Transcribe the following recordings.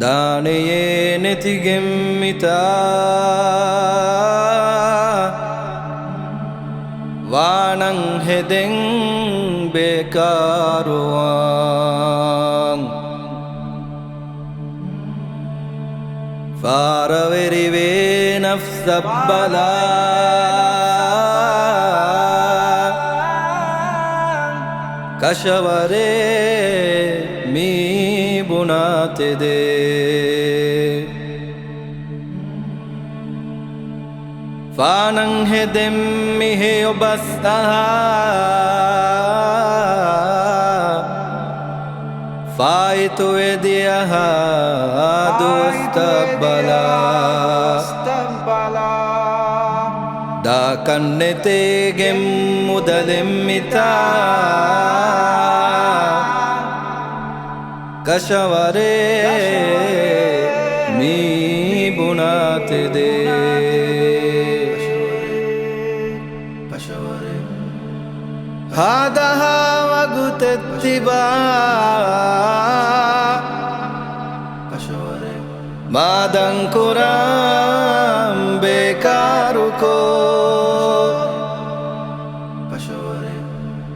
දානයේ නැති ගෙම්මිතා වානං හෙදෙන් බේකාරුවන් ෆාරවෙරිවේ නෆ්සබ්බලා කශවරේ මී බුනාතෙදේ ෆානං හෙදෙම් මිහෙ ඔබස්තහා ෆායිතු එදියහා දුස්තබ්බලා දාකන්නෙතේගෙම් මුදලෙම්මිතා කශවරේ මී බුනාතෙදේ හාදහා වගුතෙත්තිබා මාදංකුරම් බේකාරුකෝ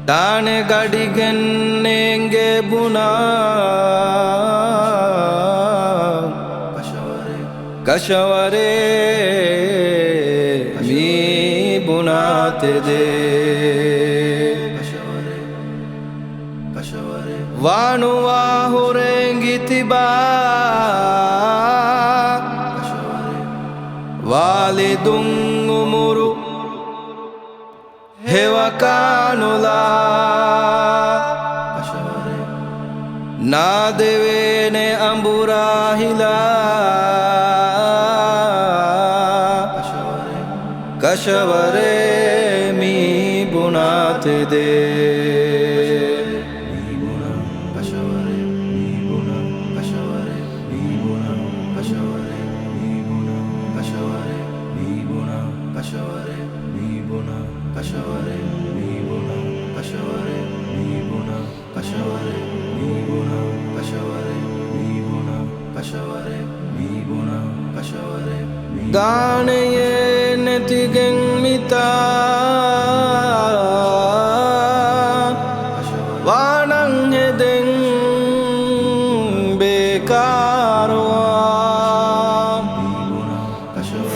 දාන ගඩිගෙන්නේගේ බුනා කශවරේ මී බුනාතෙදේ ವಾನುವಾಹುರೆಂಗಿತಿಬಾ ವಾಲಿದುಂ ಉಮುರು ಹೆವಕಾನುಲಾ ನಾದೆವೇನೆ ಅಂಬುರಾಹಿಲಾ ಕಶವರೇ ಮೀ ಬುನಾತೆದೆ ದಾನಯೇ ನೆತಿಗೆಂಮಿತಾ ವಾನಂ ಹೆದೆಂ ಬೇಕಾರುವಾ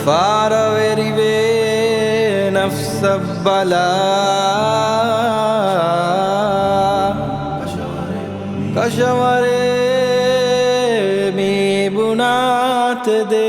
ಫಾರವೆರಿವೆ ನಫ್ಸಬ್ಬಲಾ ಕಶವರೇ ಮೀ ಬುನಾತೆದೆ